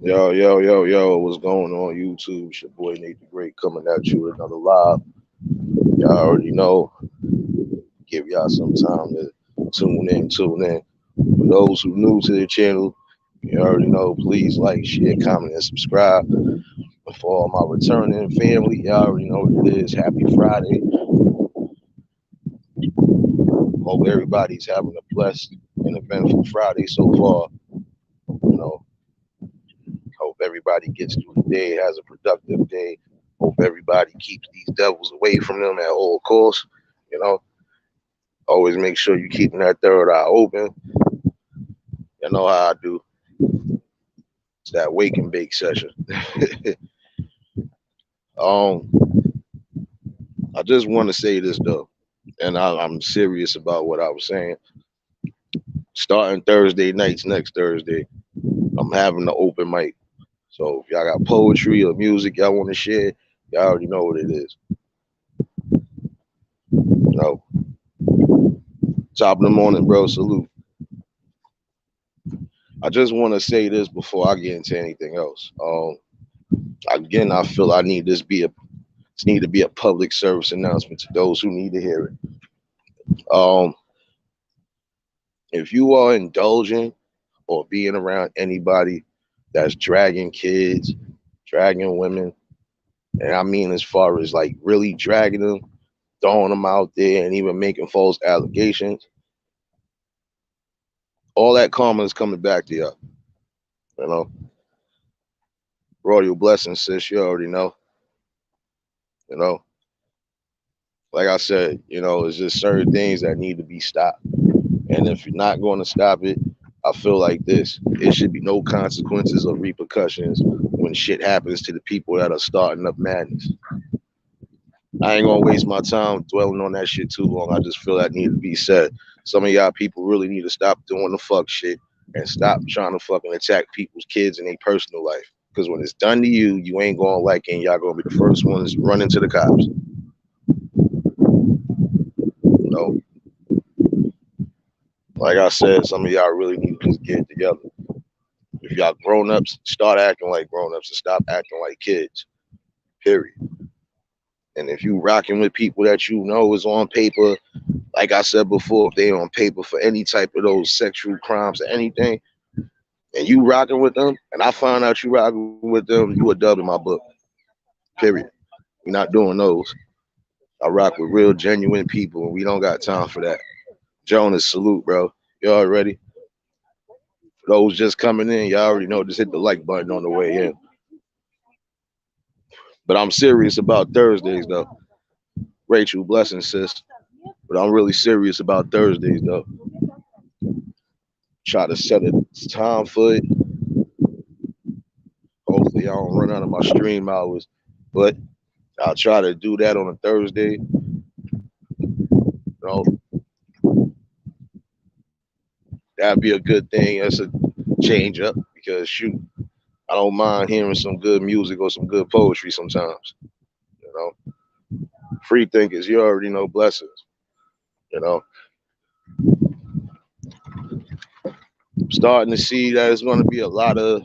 Yo, yo, yo, yo, what's going on YouTube? It's your boy Nate the Great coming at you with another live. Y'all already know, give y'all some time to tune in. For those who new to the channel, you already know, please like, share, comment, and subscribe. And for all my returning family, y'all already know what it is. Happy Friday. Hope everybody's having a blessed and eventful Friday so far. You know, hope everybody gets through the day, has a productive day. Hope everybody keeps these devils away from them at all costs. You know, always make sure you keeping that third eye open. You know how I do. It's that wake and bake session. um, I just want to say this though, and I'm serious about what I was saying. Starting Thursday nights next Thursday, I'm having the open mic. So if y'all got poetry or music y'all want to share, y'all already know what it is. You know, top of the morning, bro. Salute. I just want to say this before I get into anything else. Again, I feel I need this need to be a public service announcement to those who need to hear it. Um, if you are indulging or being around anybody that's dragging kids, dragging women, and I mean as far as like really dragging them, throwing them out there, and even making false allegations, all that karma is coming back to you. You know, royal blessings, sis. You already know. You know, like I said, it's just certain things that need to be stopped. And if you're not going to stop it, I feel like this: it should be no consequences or repercussions when shit happens to the people that are starting up madness. I ain't gonna waste my time dwelling on that shit too long. I just feel that need to be said. Some of y'all people really need to stop doing the fuck shit and stop trying to fucking attack people's kids in their personal life. Because when it's done to you, you ain't gonna like it, and y'all gonna be the first ones running to the cops. You know, like I said, some of y'all really need to just get it together. If y'all grown ups, start acting like grown ups and stop acting like kids. Period. And if you rocking with people that you know is on paper, like I said before, if they on paper for any type of those sexual crimes or anything, and you rocking with them, and I find out you rocking with them, you a dub in my book. Period. We're not doing those. I rock with real, genuine people, and we don't got time for that. Jonas, salute, bro. You all ready? For those just coming in, y'all already know. Just hit the like button on the way in. But I'm serious about Thursdays, though. Rachel, blessing, sis. But I'm really serious about Thursdays, though. Try to set a time for it. Hopefully, I don't run out of my stream hours. But I'll try to do that on a Thursday. Know, that'd be a good thing. That's a change up because shoot, I don't mind hearing some good music or some good poetry sometimes. You know, free thinkers, you already know blessings. You know, I'm starting to see that it's going to be a lot of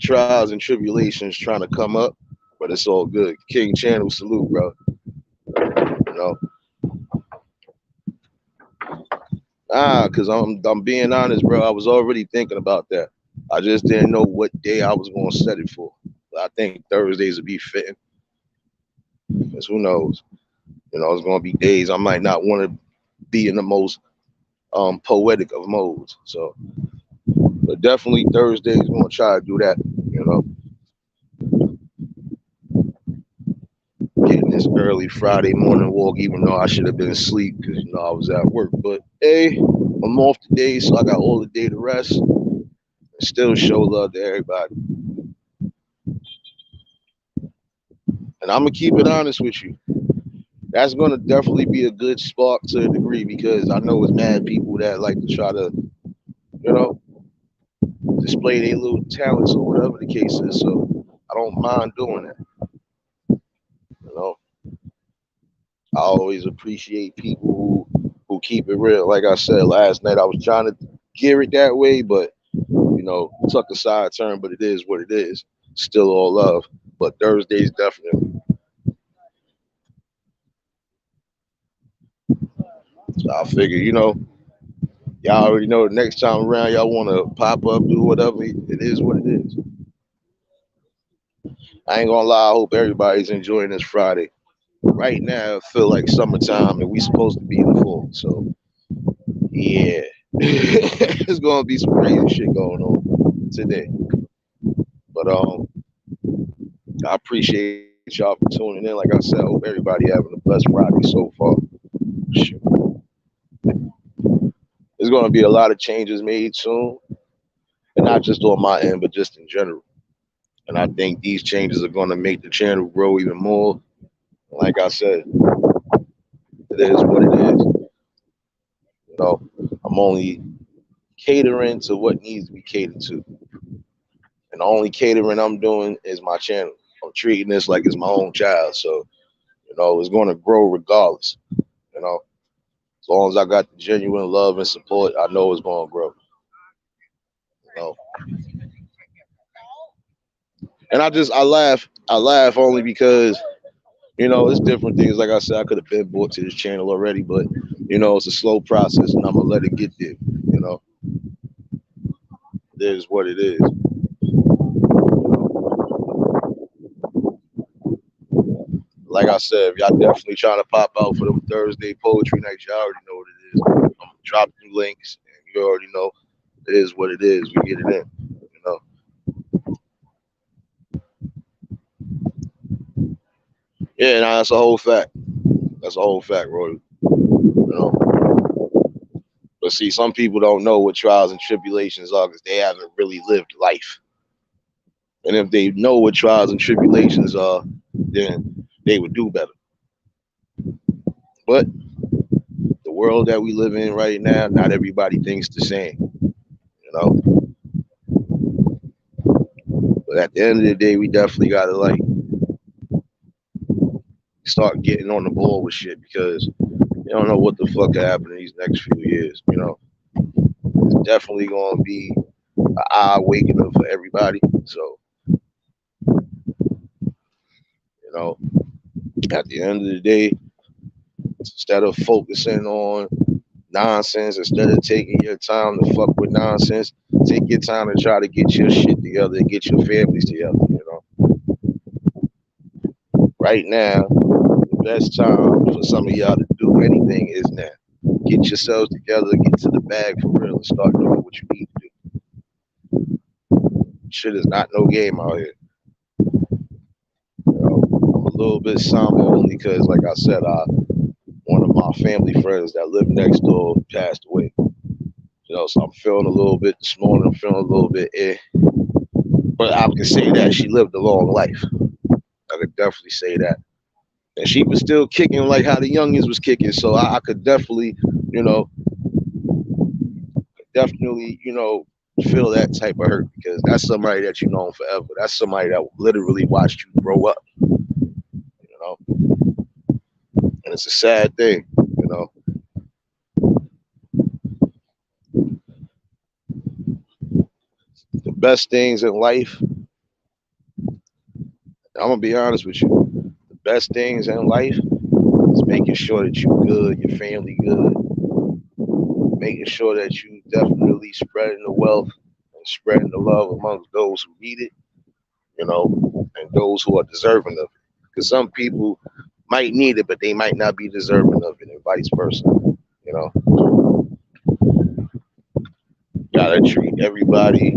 trials and tribulations trying to come up, but it's all good. King Channel, salute, bro. You know, because I'm being honest, bro. I was already thinking about that. I just didn't know what day I was going to set it for. But I think Thursdays would be fitting. Because who knows? It's going to be days I might not want to be in the most poetic of modes. So, but definitely Thursdays, we're going to try to do that. You know, getting this early Friday morning walk, even though I should have been asleep because, I was at work. But hey, I'm off today, so I got all the day to rest and still show love to everybody. And I'm going to keep it honest with you. That's going to definitely be a good spark to a degree because I know it's mad people that like to try to, you know, display their little talents or whatever the case is. So I don't mind doing that. You know, I always appreciate people who keep it real. Like I said last night, I was trying to gear it that way, but tuck a side turn, but it is what it is. Still all love. But Thursdays definitely. So I figure, y'all already know the next time around y'all wanna pop up, do whatever, it is what it is. I ain't gonna lie, I hope everybody's enjoying this Friday. Right now it feel like summertime and we supposed to be in the fall. So yeah. There's gonna be some crazy shit going on today. But I appreciate y'all for tuning in. Like I said, I hope everybody having a blessed Friday so far. Shoot. There's gonna be a lot of changes made soon, and not just on my end, but just in general. And I think these changes are gonna make the channel grow even more. Like I said, it is what it is. You know, I'm only catering to what needs to be catered to. And the only catering I'm doing is my channel. I'm treating this like it's my own child. So, it's going to grow regardless. You know, as long as I got the genuine love and support, I know it's going to grow. You know, and I laugh. I laugh only because, it's different things. Like I said, I could have been brought to this channel already, but, it's a slow process and I'm going to let it get there. You know, it is what it is. Like I said, if y'all definitely trying to pop out for the Thursday poetry nights, y'all already know what it is. I'm gonna drop the links, and you already know it is what it is. We get it in, you know. Yeah, nah, that's a whole fact. That's a whole fact, Roy. You know. But see, some people don't know what trials and tribulations are because they haven't really lived life. And if they know what trials and tribulations are, then they would do better. But the world that we live in right now, not everybody thinks the same. You know. But at the end of the day, we definitely gotta start getting on the ball with shit because you don't know what the fuck could happen in these next few years. It's definitely gonna be an eye awakening for everybody. So, know, at the end of the day, instead of focusing on nonsense, instead of taking your time to fuck with nonsense, take your time and try to get your shit together and get your families together. Right now, the best time for some of y'all to do anything is now. Get yourselves together, get to the bag for real, and start doing what you need to do. Shit is not no game out here. I'm a little bit somber only because, like I said, one of my family friends that lived next door passed away. So I'm feeling a little bit this morning. I'm feeling a little bit but I can say that she lived a long life. I could definitely say that. And she was still kicking like how the youngins was kicking. So I could definitely, you know, feel that type of hurt because that's somebody that you know forever. That's somebody that literally watched you grow up, and it's a sad thing, The best things in life, I'm gonna be honest with you, the best things in life is making sure that you're good, your family good, making sure that you definitely spreading the wealth and spreading the love amongst those who need it, and those who are deserving of it. Because some people might need it, but they might not be deserving of it, and vice versa. Gotta treat everybody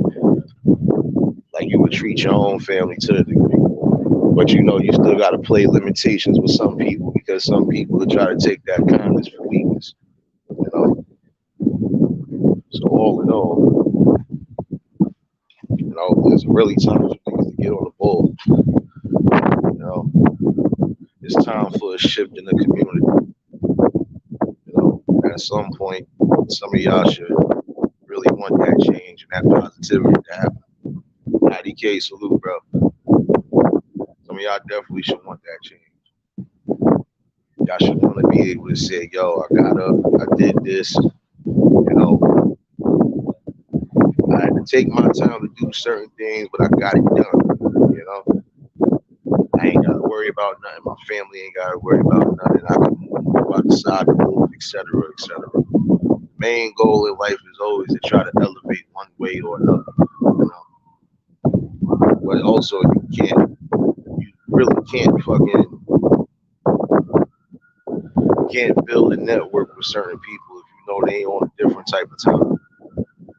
like you would treat your own family to the degree. But you still gotta play limitations with some people because some people will try to take that kindness for weakness. You know. So all in all, there's really time for things to get on the ball. It's time for a shift in the community. At some point, some of y'all should really want that change and that positivity to happen. IDK salute, bro. Some of y'all definitely should want that change. Y'all should want to be able to say, yo, I got up, I did this, take my time to do certain things, but I got it done. You know, I ain't gotta worry about nothing. My family ain't gotta worry about nothing. I can move if I decide to move, etc., etc. Main goal in life is always to try to elevate one way or another. You know, but also you really can't build a network with certain people if you know they ain't on a different type of time.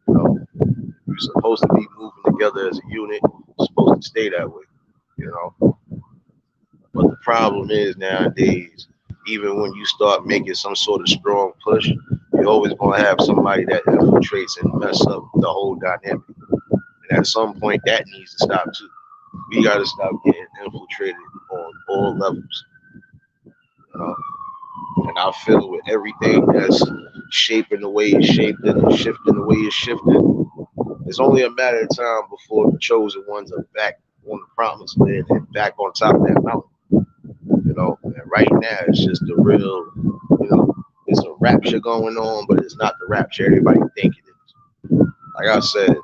You know, you're supposed to be moving together as a unit. You're supposed to stay that way. You know, but the problem is nowadays, even when you start making some sort of strong push, you're always gonna have somebody that infiltrates and mess up the whole dynamic. And at some point, that needs to stop too. We gotta stop getting infiltrated on all levels. You know, and I feel with everything that's shaping the way it's shaping and shifting the way it's shifting, it's only a matter of time before the chosen ones are back on the promised land and back on top of that mountain. You know, and right now it's just the real, you know, it's a rapture going on, but it's not the rapture everybody think it is. Like I said,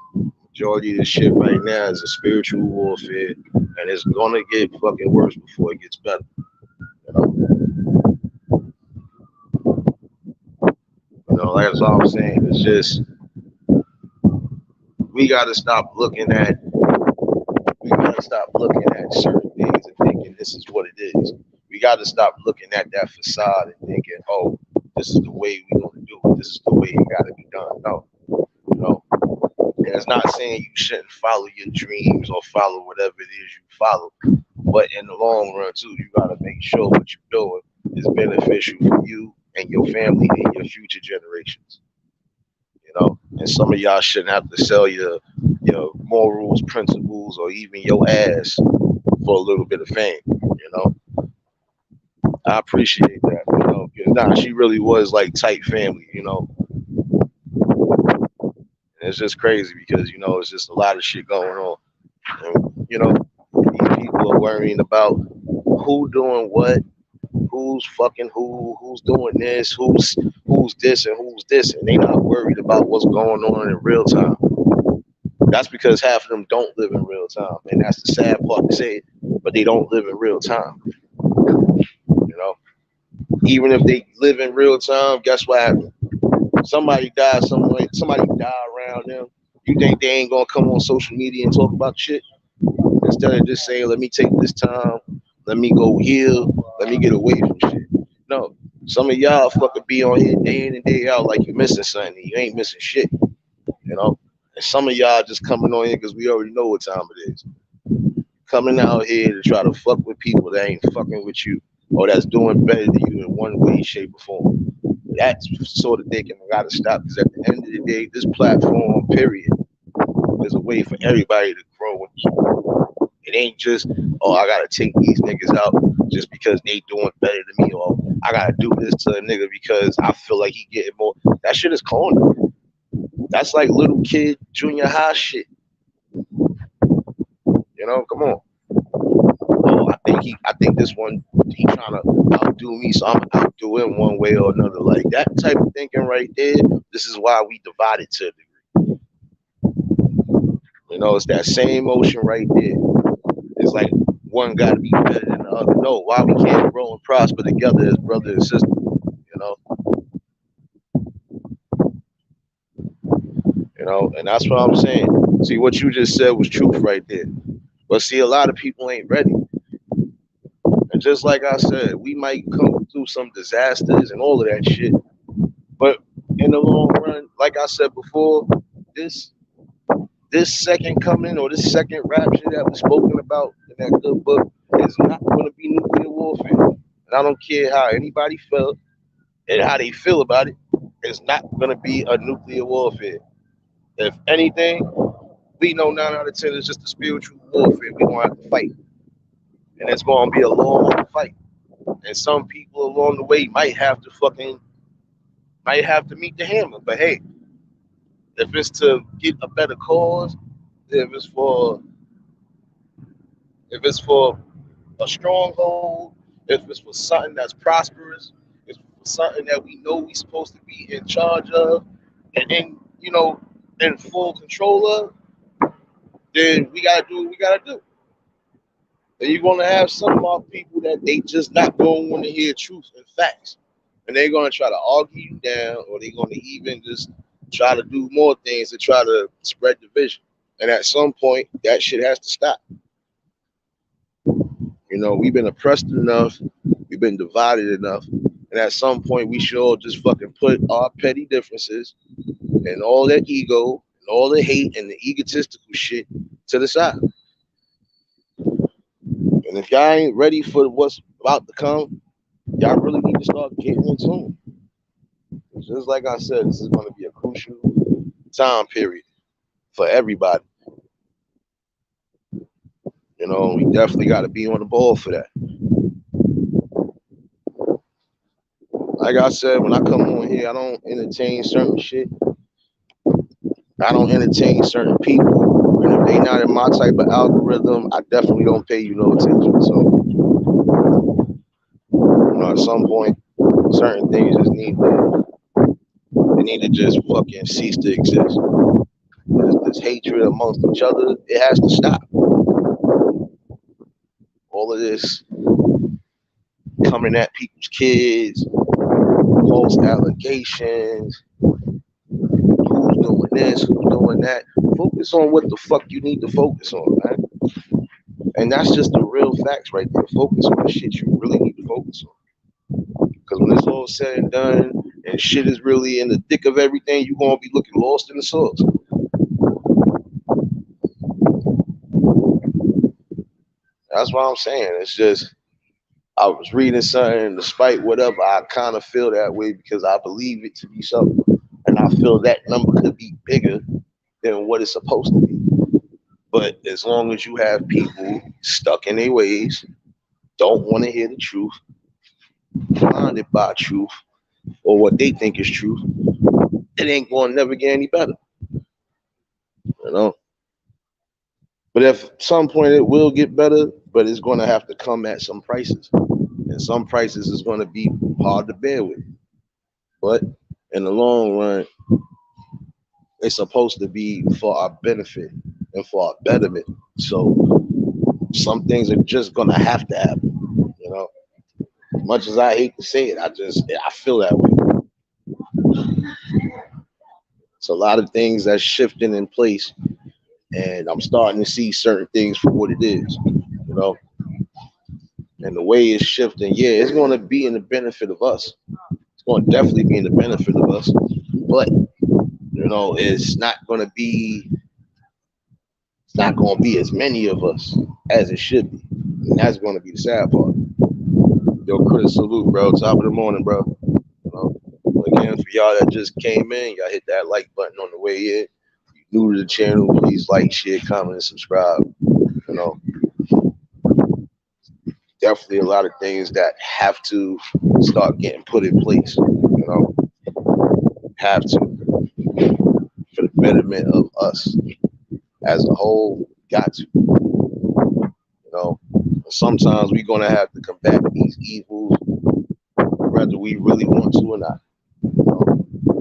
majority of this shit right now is a spiritual warfare, and it's gonna get fucking worse before it gets better. You know, that's all I'm saying. It's just we gotta stop looking at we gotta stop looking at certain things and thinking this is what it is. We gotta stop looking at that facade and thinking, oh, this is the way we're gonna do it. This is the way it gotta be done. No, no. And it's not saying you shouldn't follow your dreams or follow whatever it is you follow. But in the long run too, you gotta make sure what you're doing is beneficial for you and your family and your future generations. You know, and some of y'all shouldn't have to sell your morals, principles, or even your ass for a little bit of fame. You know, I appreciate that. You know, 'cause, nah, she really was like tight family. You know, and it's just crazy because it's just a lot of shit going on. And, these people are worrying about who doing what, who's fucking who's doing this, who's this and who's this, and they not worried about what's going on in real time. That's because half of them don't live in real time, and that's the sad part to say it. But they don't live in real time. You know, even if they live in real time, guess what happened? Somebody died somewhere. Somebody died around them. You think they ain't gonna come on social media and talk about shit instead of just saying, "Let me take this time. Let me go heal. Let me get away from shit." No, some of y'all fucking be on here day in and day out like you missing something. You ain't missing shit. You know. And some of y'all just coming on here because we already know what time it is. Coming out here to try to fuck with people that ain't fucking with you or that's doing better than you in one way, shape, or form. That's sort of thinking I gotta stop because at the end of the day, this platform, period, is a way for everybody to grow. It ain't just, oh, I gotta take these niggas out just because they doing better than me, or I gotta do this to a nigga because I feel like he getting more. That shit is corny. That's like little kid junior high shit. Come on. Oh, I think this one he trying to outdo me, so I'm outdo him one way or another. Like that type of thinking right there. This is why we divided to a degree. It's that same motion right there. It's like one got to be better than the other. No, why we can't grow and prosper together as brother and sister? You know, and that's what I'm saying. See, what you just said was truth right there. But see, a lot of people ain't ready. And just like I said, we might come through some disasters and all of that shit. But in the long run, like I said before, this this second coming or this second rapture that was spoken about in that good book is not going to be nuclear warfare. And I don't care how anybody felt and how they feel about it. It's not going to be a nuclear warfare. If anything, we know 9 out of 10 is just a spiritual warfare. We're going to have to fight. And it's going to be a long fight. And some people along the way might have to meet the hammer. But hey, if it's to get a better cause, if it's for if it's for a stronghold, if it's for something that's prosperous, if it's for something that we know we're supposed to be in charge of, and then in full control of, then we gotta do what we gotta do. And you're gonna have some of our people that they just not gonna want to hear truth and facts, and they're gonna try to argue you down, or they're gonna even just try to do more things to try to spread division. And at some point, that shit has to stop. You know, we've been oppressed enough, we've been divided enough, and at some point, we should all just fucking put our petty differences and all that ego and all the hate and the egotistical shit to the side. And if y'all ain't ready for what's about to come, y'all really need to start getting in tune. Just like I said, this is going to be a crucial time period for everybody. You know, we definitely got to be on the ball for that. Like I said, when I come on here, I don't entertain certain shit. I don't entertain certain people. And if they not in my type of algorithm, I definitely don't pay you no attention. So, you know, at some point, certain things just need to just fucking cease to exist. This hatred amongst each other, it has to stop. All of this coming at people's kids, false allegations, who's doing this, who's doing that. Focus on what the fuck you need to focus on, man. And that's just the real facts right there. Focus on the shit you really need to focus on. Because when it's all said and done and shit is really in the thick of everything, you're going to be looking lost in the sauce. That's what I'm saying. It's just, I was reading something, despite whatever, I kind of feel that way because I believe it to be so. And I feel that number could be bigger than what it's supposed to be. But as long as you have people stuck in their ways, don't want to hear the truth, blinded by truth or what they think is truth, it ain't going to never get any better. You know? But at some point it will get better, but it's going to have to come at some prices. And some prices is going to be hard to bear with. But in the long run, it's supposed to be for our benefit and for our betterment. So some things are just going to have to happen, you know? Much as I hate to say it, I feel that way. It's a lot of things that's shifting in place, and I'm starting to see certain things for what it is, you know. And the way it's shifting, yeah, it's going to be in the benefit of us. It's going to definitely be in the benefit of us, but you know, it's not going to be. It's not going to be as many of us as it should be, and that's going to be the sad part. Yo, Chris, salute, bro. Top of the morning, bro. You know, again, for y'all that just came in, y'all hit that like button on the way in. If you're new to the channel, please like, share, comment, and subscribe. You know, definitely a lot of things that have to start getting put in place. You know, have to for the betterment of us as a whole. Got to. You know, sometimes we're gonna have to combat these evils, whether we really want to or not. You know,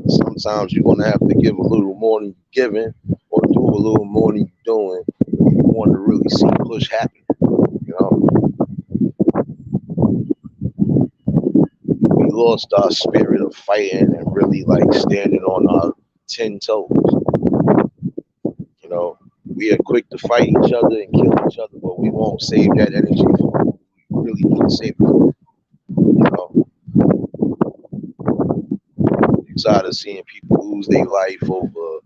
sometimes you're gonna have to give a little more than you're giving, or do a little more than you're doing. If you want to really see push happen. You know, we lost our spirit of fighting and really like standing on our 10 toes. You know, we are quick to fight each other and kill each other, but we won't save that energy for we really need to save it. You know, I'm tired of seeing people lose their life over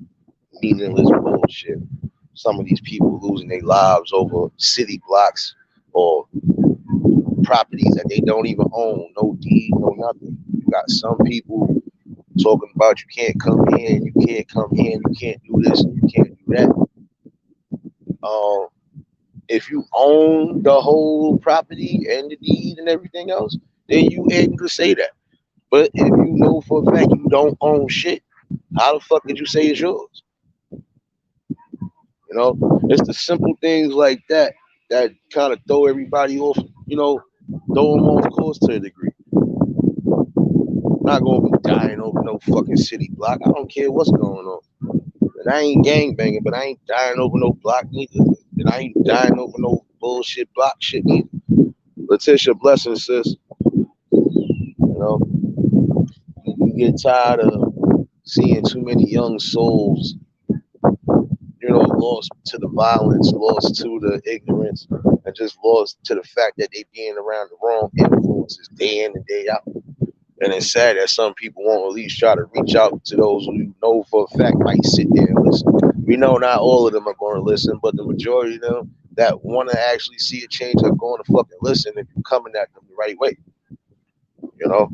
meaningless bullshit. Some of these people losing their lives over city blocks or properties that they don't even own, no deed, no nothing. You got some people talking about you can't come here and you can't come here and you can't do this and you can't do that. If you own the whole property and the deed and everything else, then you able to say that. But if you know for a fact you don't own shit, how the fuck did you say it's yours? You know, it's the simple things like that that kind of throw everybody off, you know, throw them off course to a degree. I'm not gonna be dying over no fucking city block. I don't care what's going on. And I ain't gang banging, but I ain't dying over no block neither. And I ain't dying over no bullshit block shit neither. Letitia, blessing, sis. You know, you get tired of seeing too many young souls, you know, lost to the violence, lost to the ignorance, and just lost to the fact that they being around the wrong influences day in and day out. And it's sad that some people won't at least try to reach out to those who you know for a fact might sit there and listen. We know not all of them are going to listen, but the majority of them that want to actually see a change are going to fucking listen if you're coming at them the right way. You know,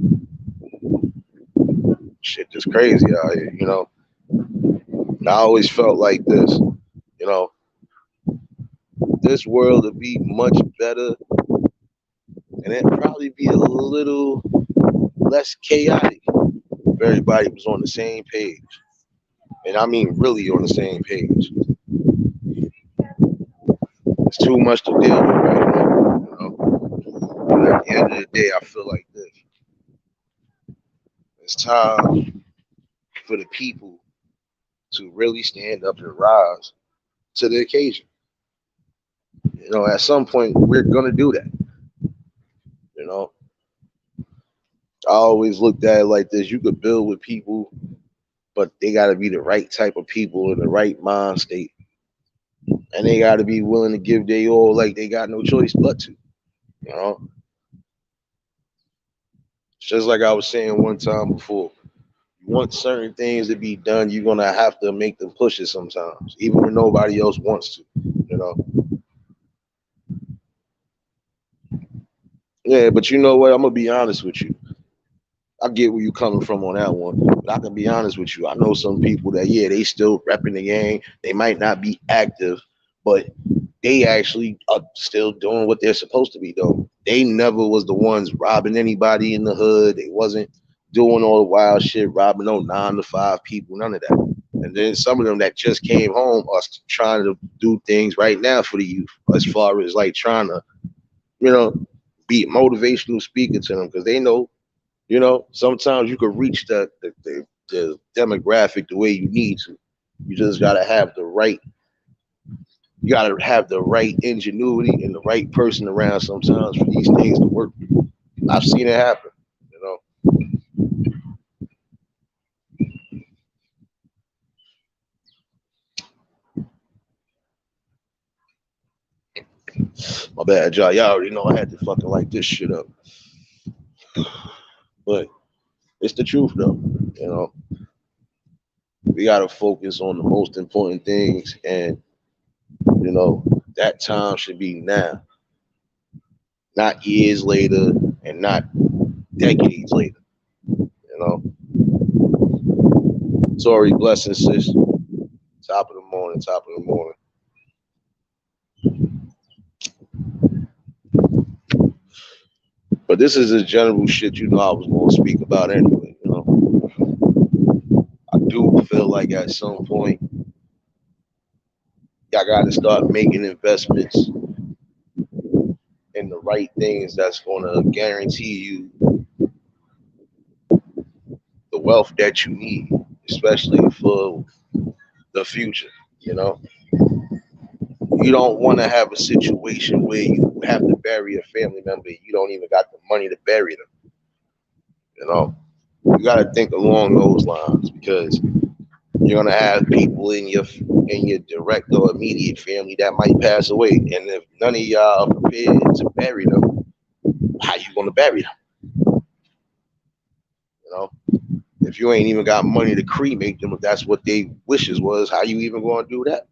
shit just crazy out here. You know, I always felt like this. You know, this world would be much better, and it'd probably be a little less chaotic if everybody was on the same page. And I mean, really on the same page. It's too much to deal with right now. You know, but at the end of the day, I feel like this. It's time for the people to really stand up and rise to the occasion. You know, at some point, we're gonna do that. You know, I always looked at it like this: you could build with people, but they got to be the right type of people in the right mind state, and they got to be willing to give their all, like they got no choice but to. You know, just like I was saying one time before, you want certain things to be done, you're gonna have to make them push it sometimes, even when nobody else wants to. You know. Yeah, but you know what? I'm gonna be honest with you. I get where you coming from on that one, but I can be honest with you. I know some people that yeah, they still repping the gang. They might not be active, but they actually are still doing what they're supposed to be doing. They never was the ones robbing anybody in the hood. They wasn't doing all the wild shit, robbing no 9 to 5 people, none of that. And then some of them that just came home are trying to do things right now for the youth, as far as like trying to, you know, be a motivational speaker to them because they know, you know, sometimes you could reach the demographic the way you need to. You just gotta have the right. You gotta have the right ingenuity and the right person around sometimes for these things to work. I've seen it happen. You know, my bad, y'all. Y'all already know I had to fucking like this shit up, but it's the truth though. You know, we gotta focus on the most important things, and you know that time should be now, not years later, and not decades later. You know, sorry, blessings, sis. Top of the morning, top of the morning. But this is a general shit you know I was going to speak about anyway. You know, I do feel like at some point y'all got to start making investments in the right things that's going to guarantee you the wealth that you need, especially for the future. You know, you don't want to have a situation where you have to bury a family member, you don't even got the money to bury them. You know, you got to think along those lines because you're gonna have people in your direct or immediate family that might pass away, and if none of y'all are prepared to bury them, how you gonna bury them? You know, if you ain't even got money to cremate them, if that's what they wishes was, how you even gonna do that?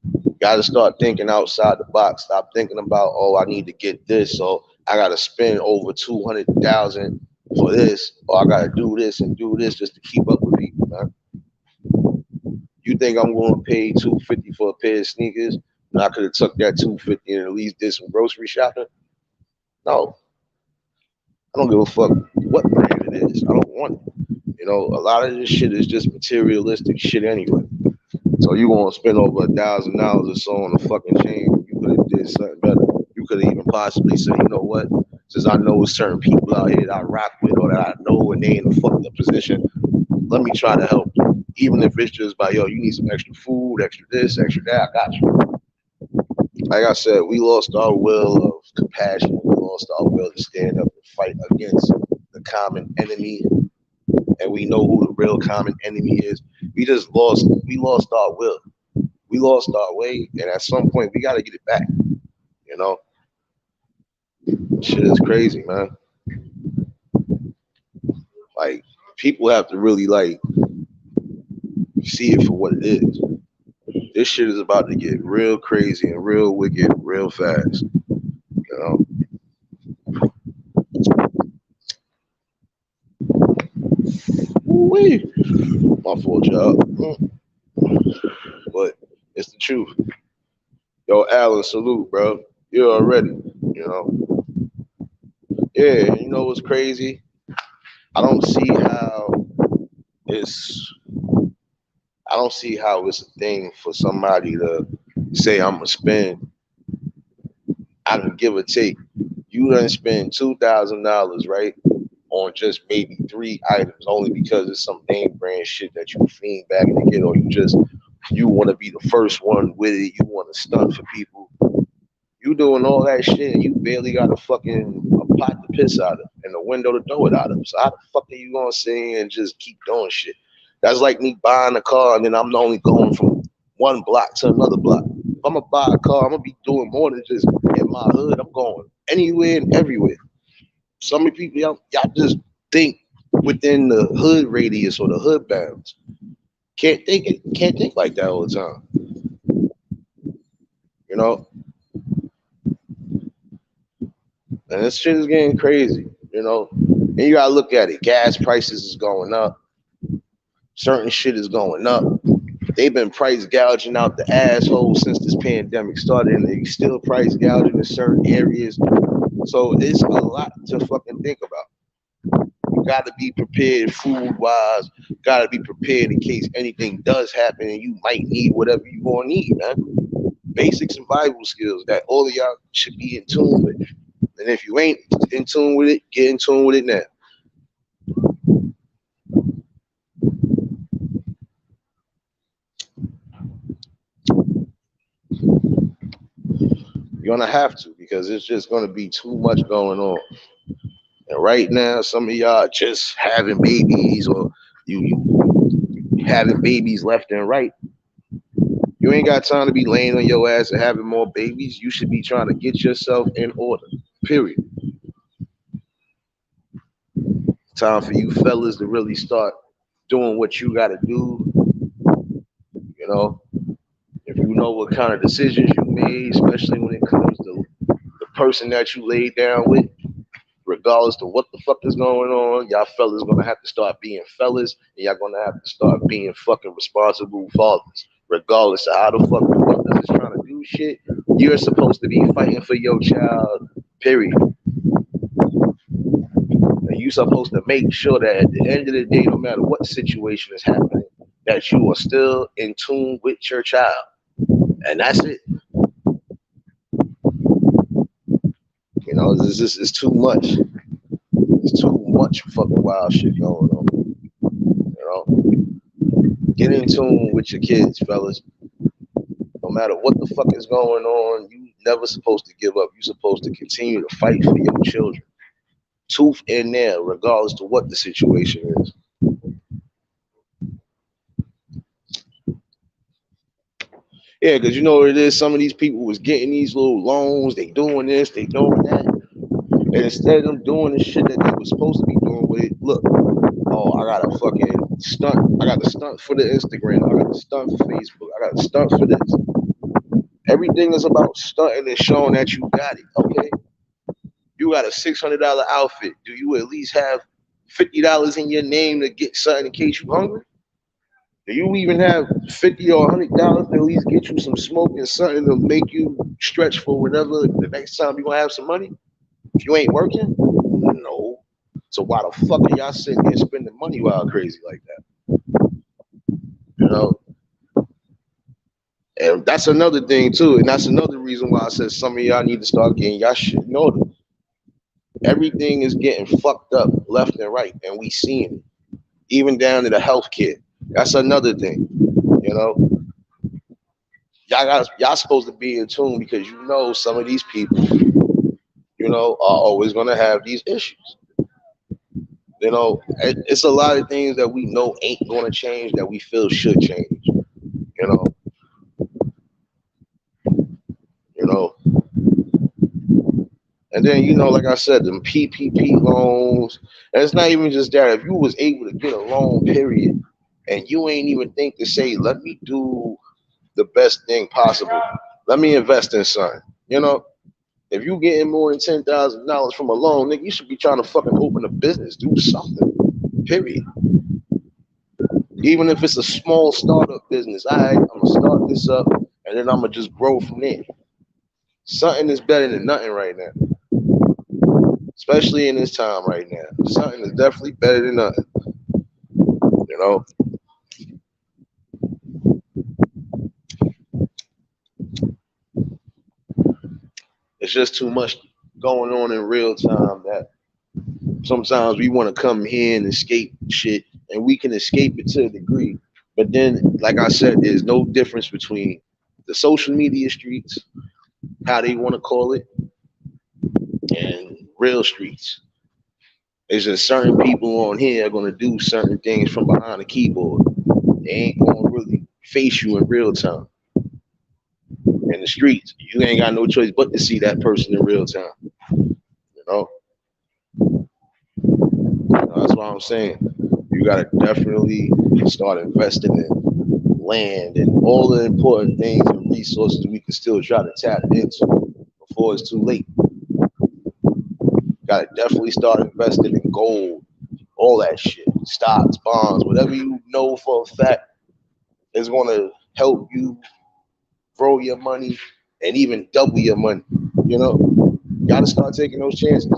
You got to start thinking outside the box. Stop thinking about, oh, I need to get this, so I got to spend over 200,000 for this, or I got to do this and do this just to keep up with people, man. You think I'm going to pay 250 for a pair of sneakers? And I could have took that 250 and at least did some grocery shopping. No, I don't give a fuck what brand it is. I don't want it. You know, a lot of this shit is just materialistic shit anyway. So you gonna spend over $1,000 or so on a fucking chain? You could have did something better. You could have even possibly said, you know what? Since I know certain people out here that I rock with or that I know and they in a fucked up position, let me try to help them. Even if it's just by, yo, you need some extra food, extra this, extra that, I got you. Like I said, we lost our will of compassion. We lost our will to stand up and fight against the common enemy. And we know who the real common enemy is. We lost our will. We lost our way. And at some point, we got to get it back. You know, shit is crazy, man. Like, people have to really, like, see it for what it is. This shit is about to get real crazy and real wicked real fast. You know, wee, my fault, y'all. But it's the truth. Yo, Alan, salute, bro. You already, you know. Yeah, you know what's crazy? I don't see how it's. I don't see how it's a thing for somebody to say I'm gonna spend. I can give or take. You done spend $2,000, right, on just maybe 3 items, only because it's some name brand shit that you fiend back to get, or you want to be the first one with it. You want to stunt for people. You doing all that shit, and you barely got a pot to piss out of and a window to throw it out of. So how the fuck are you gonna sit and just keep doing shit? That's like me buying a car and then I'm only going from one block to another block. If I'm gonna buy a car, I'm gonna be doing more than just in my hood. I'm going anywhere and everywhere. Some of people, y'all just think within the hood radius or the hood bounds. Can't think like that all the time. You know, and this shit is getting crazy. You know, and you gotta look at it. Gas prices is going up. Certain shit is going up. They've been price gouging out the asshole since this pandemic started, and they still price gouging in certain areas. So it's a lot to fucking think about. You got to be prepared food wise. Got to be prepared in case anything does happen, and you might need whatever you gonna need, man. Basic survival skills that all of y'all should be in tune with. And if you ain't in tune with it, get in tune with it now. You're gonna have to, because it's just gonna be too much going on. And right now, some of y'all just having babies, or you having babies left and right. You ain't got time to be laying on your ass and having more babies. You should be trying to get yourself in order. Period. Time for you fellas to really start doing what you gotta do. You know, if you know what kind of decisions you made, especially when it comes to the person that you laid down with, regardless to what the fuck is going on, y'all fellas gonna have to start being fellas, and y'all gonna have to start being fucking responsible fathers. Regardless of how the fuck the brothers is trying to do shit, you're supposed to be fighting for your child, period. And you're supposed to make sure that at the end of the day, no matter what situation is happening, that you are still in tune with your child. And that's it. You know, it's too much. It's too much fucking wild shit going on. You know, get in tune with your kids, fellas. No matter what the fuck is going on, you never supposed to give up. You're supposed to continue to fight for your children, tooth and nail, regardless to what the situation is. Yeah, because you know what it is. Some of these people was getting these little loans. They doing this, they doing that, and instead of them doing the shit that they was supposed to be doing with it, look, oh, I got a fucking stunt. I got to stunt for the Instagram. I got to stunt for Facebook. I got to stunt for this. Everything is about stunting and showing that you got it. Okay, you got a $600 outfit. Do you at least have $50 in your name to get something in case you hungry? Do you even have 50 or $100 to at least get you some smoke and something to make you stretch for whatever the next time you gonna have some money? If you ain't working, no. So why the fuck are y'all sitting here spending money wild crazy like that? You know? And that's another thing too. And that's another reason why I said some of y'all need to start getting y'all shit in order. Everything is getting fucked up left and right, and we seeing it. Even down to the healthcare. That's another thing. You know, y'all supposed to be in tune because you know some of these people, you know, are always gonna have these issues. You know, it's a lot of things that we know ain't gonna change that we feel should change. You know, you know, and then you know, like I said, them PPP loans. And it's not even just that. If you was able to get a loan, period, and you ain't even think to say, let me do the best thing possible. Let me invest in something. You know, if you getting more than $10,000 from a loan, nigga, you should be trying to fucking open a business, do something. Period. Even if it's a small startup business, all right, I'm gonna start this up, and then I'm gonna just grow from there. Something is better than nothing right now, especially in this time right now. Something is definitely better than nothing. You know, it's just too much going on in real time that sometimes we want to come here and escape shit, and we can escape it to a degree. But then, like I said, there's no difference between the social media streets, how they want to call it, and real streets. It's just certain people on here are going to do certain things from behind the keyboard. They ain't going to really face you in real time. In the streets, you ain't got no choice but to see that person in real time. You know, that's what I'm saying. You got to definitely start investing in land and all the important things and resources we can still try to tap into before it's too late. Got to definitely start investing in gold, all that shit, stocks, bonds, whatever you know for a fact is going to help you grow your money and even double your money. You know, got to start taking those chances.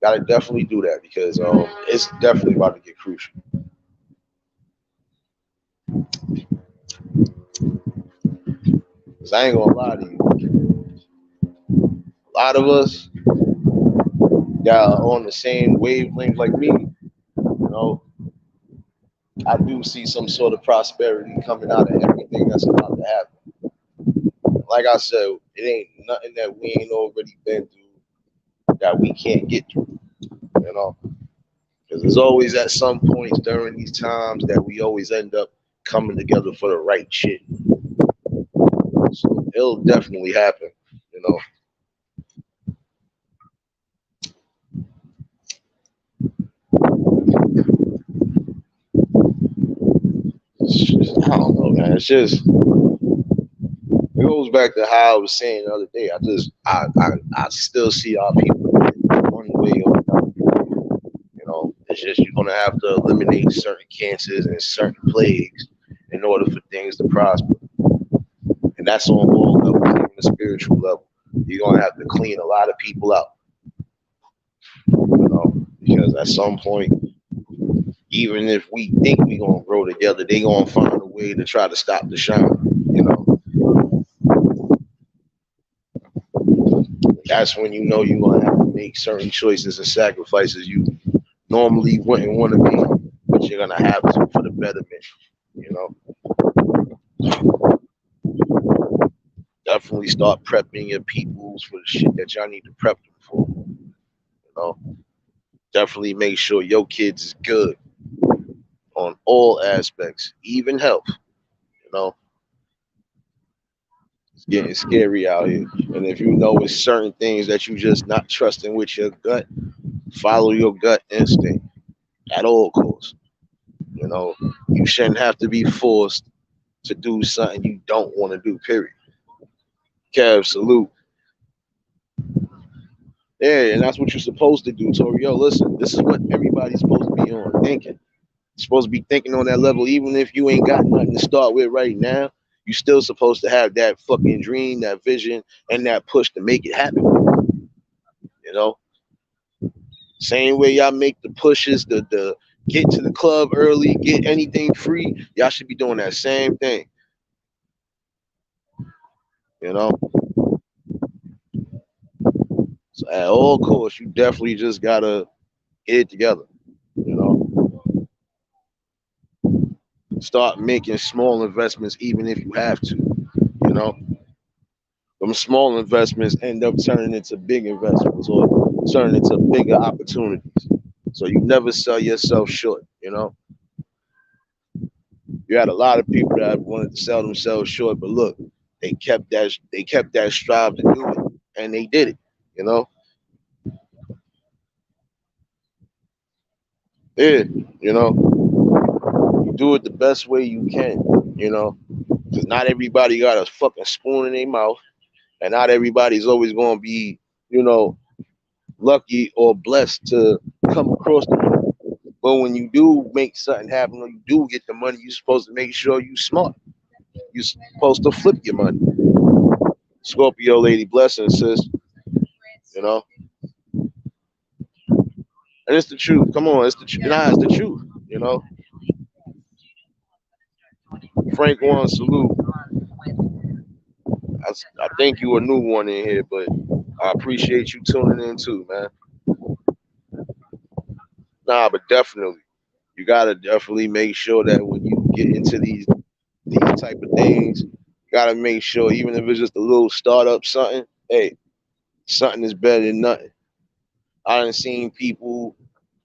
Got to definitely do that because it's definitely about to get crucial. Cause I ain't gonna lie to you, a lot of us that are on the same wavelength like me, you know, I do see some sort of prosperity coming out of everything that's about to happen. Like I said, it ain't nothing that we ain't already been through that we can't get through, you know. Because there's always at some points during these times that we always end up coming together for the right shit. So it'll definitely happen, you know. I don't know, man. It's just it goes back to how I was saying the other day. I still see our people one way or another. You know, it's just you're gonna have to eliminate certain cancers and certain plagues in order for things to prosper. And that's on all levels, even the spiritual level. You're gonna have to clean a lot of people out, you know, because at some point, even if we think we're gonna grow together, they gonna find a way to try to stop the shine. You know, that's when you know you're gonna have to make certain choices and sacrifices you normally wouldn't want to be, but you're gonna have to for the betterment. You know, definitely start prepping your peoples for the shit that y'all need to prep them for. You know, definitely make sure your kids is good on all aspects, even health. You know, it's getting scary out here, and if you know it's certain things that you just not trusting with your gut, follow your gut instinct at all costs. You know, you shouldn't have to be forced to do something you don't want to do. Period. Kev, salute. Yeah, and that's what you're supposed to do, Tori. Yo, listen, this is what everybody's supposed to be on thinking. You're supposed to be thinking on that level, even if you ain't got nothing to start with right now. You still supposed to have that fucking dream, that vision, and that push to make it happen. You know, same way y'all make the pushes, the get to the club early, get anything free. Y'all should be doing that same thing. You know, so at all costs, you definitely just gotta get it together. You know, Start making small investments, even if you have to. You know, them small investments end up turning into big investments or turning into bigger opportunities. So you never sell yourself short. You know, you had a lot of people that wanted to sell themselves short, but look, they kept that strive to do it, and they did it. You know, yeah, you know, you do it the best way you can. You know, because not everybody got a fucking spoon in their mouth, and not everybody's always going to be, you know, lucky or blessed to come across the money. But when you do make something happen or you do get the money, you're supposed to make sure you smart. You're supposed to flip your money. Scorpio lady blessing, sis. You know, and it's the truth. Come on, it's the truth. Nah, it's the truth. You know, Frank one salute. I think you a new one in here, but I appreciate you tuning in too, man. Nah, but definitely, you gotta definitely make sure that when you get into these type of things, you gotta make sure even if it's just a little startup something, hey, something is better than nothing. I done seen people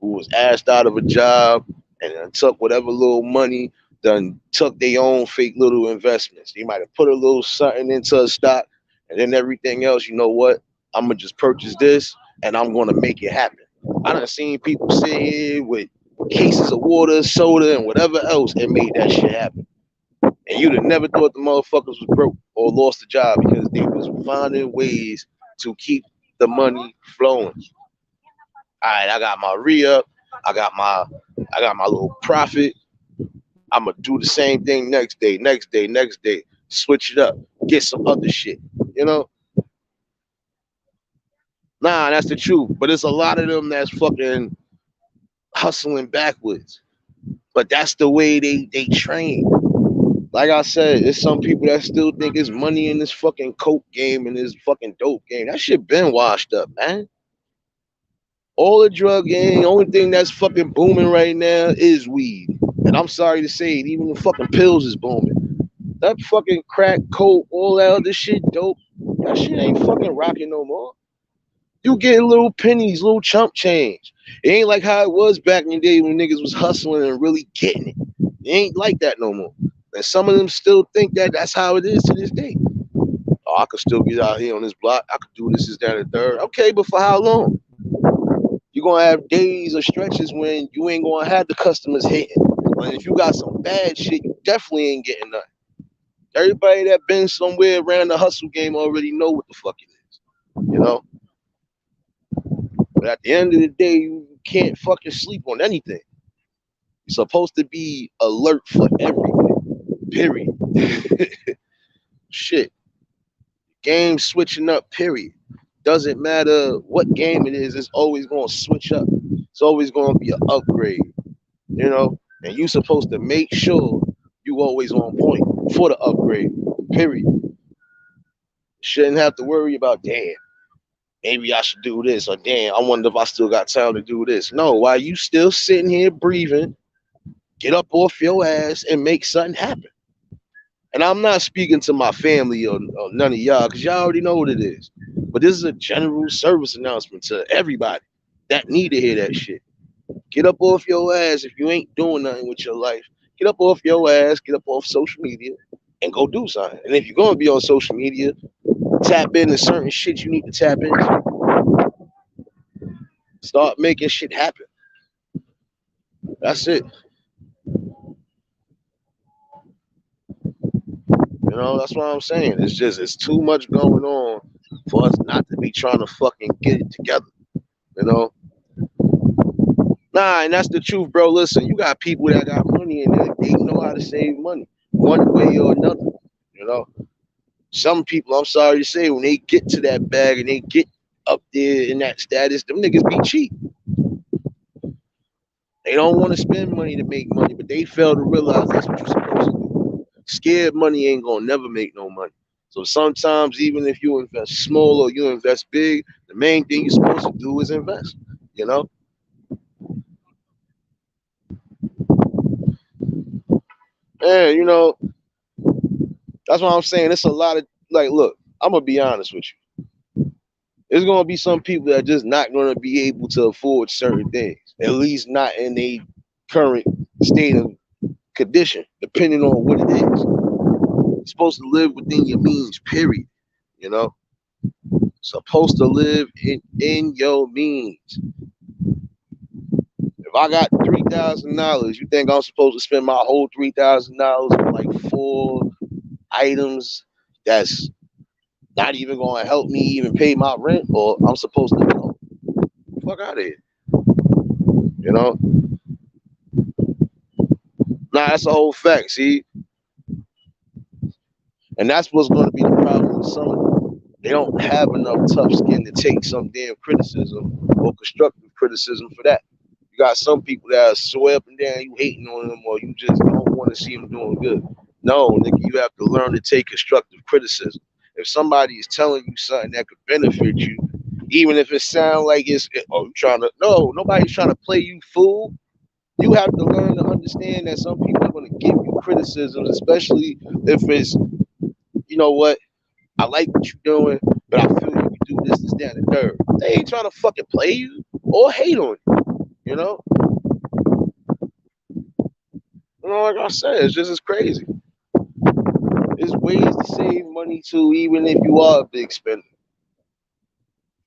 who was asked out of a job and then took whatever little money, done took their own fake little investments. They might have put a little something into a stock and then everything else, you know what? I'm gonna just purchase this and I'm gonna make it happen. I done seen people sit here with cases of water, soda, and whatever else and made that shit happen. And you'd have never thought the motherfuckers was broke or lost a job because they was finding ways to keep the money flowing. All right, I got my re-up, I got my I got my little profit. I'm gonna do the same thing next day, next day, next day. Switch it up, get some other shit. You know, nah, that's the truth. But it's a lot of them that's fucking hustling backwards. But that's the way they train. Like I said, there's some people that still think it's money in this fucking coke game and this fucking dope game. That shit been washed up, man. All the drug game, the only thing that's fucking booming right now is weed. And I'm sorry to say it, even the fucking pills is booming. That fucking crack, coke, all that other shit, dope. That shit ain't fucking rocking no more. You get little pennies, little chump change. It ain't like how it was back in the day when niggas was hustling and really getting it. It ain't like that no more. And some of them still think that that's how it is to this day. Oh, I could still get out here on this block. I could do this, that, and the third. Okay, but for how long? You're gonna have days or stretches when you ain't gonna have the customers hitting. But if you got some bad shit, you definitely ain't getting nothing. Everybody that been somewhere around the hustle game already know what the fuck it is. You know? But at the end of the day, you can't fucking sleep on anything. You're supposed to be alert for everything. Period. Shit. Game switching up, period. Doesn't matter what game it is, it's always gonna switch up. It's always gonna be an upgrade, you know? And you supposed to make sure you always on point for the upgrade. Period. Shouldn't have to worry about damn, maybe I should do this or damn, I wonder if I still got time to do this. No, while you still sitting here breathing, get up off your ass and make something happen. And I'm not speaking to my family or none of y'all because y'all already know what it is. But this is a general service announcement to everybody that need to hear that shit. Get up off your ass if you ain't doing nothing with your life. Get up off your ass, get up off social media, and go do something. And if you're gonna be on social media, tap into certain shit you need to tap into. Start making shit happen. That's it. You know, that's what I'm saying. It's too much going on for us not to be trying to fucking get it together. You know? Nah, and that's the truth, bro. Listen, you got people that got money and they know how to save money one way or another. You know? Some people, I'm sorry to say, when they get to that bag and they get up there in that status, them niggas be cheap. They don't want to spend money to make money, but they fail to realize that's what you're supposed to do. Scared money ain't gonna never make no money. So sometimes, even if you invest small or you invest big, the main thing you're supposed to do is invest. You know, And you know, that's what I'm saying. It's a lot of like, look, I'm gonna be honest with you. There's gonna be some people that are just not gonna be able to afford certain things, at least not in a current state of condition, depending on what it is. You're supposed to live within your means, period. You know, supposed to live in your means. If I got $3,000, you think I'm supposed to spend my whole $3,000 on like 4 items that's not even going to help me even pay my rent, or I'm supposed to, fuck out of here. You know, nah, that's a whole fact. See, and that's what's going to be the problem with some. They don't have enough tough skin to take some damn criticism or constructive criticism for that. You got some people that swear up and down you hating on them, or you just don't want to see them doing good. No, nigga, you have to learn to take constructive criticism. If somebody is telling you something that could benefit you, even if it sounds like oh, you trying to, no, nobody's trying to play you fool. You have to learn to understand that some people are going to give you criticisms, especially if it's, you know what, I like what you're doing, but I feel you can do this, this, that, and the third. They ain't trying to fucking play you or hate on you, you know? You know, like I said, it's just as crazy. There's ways to save money too, even if you are a big spender.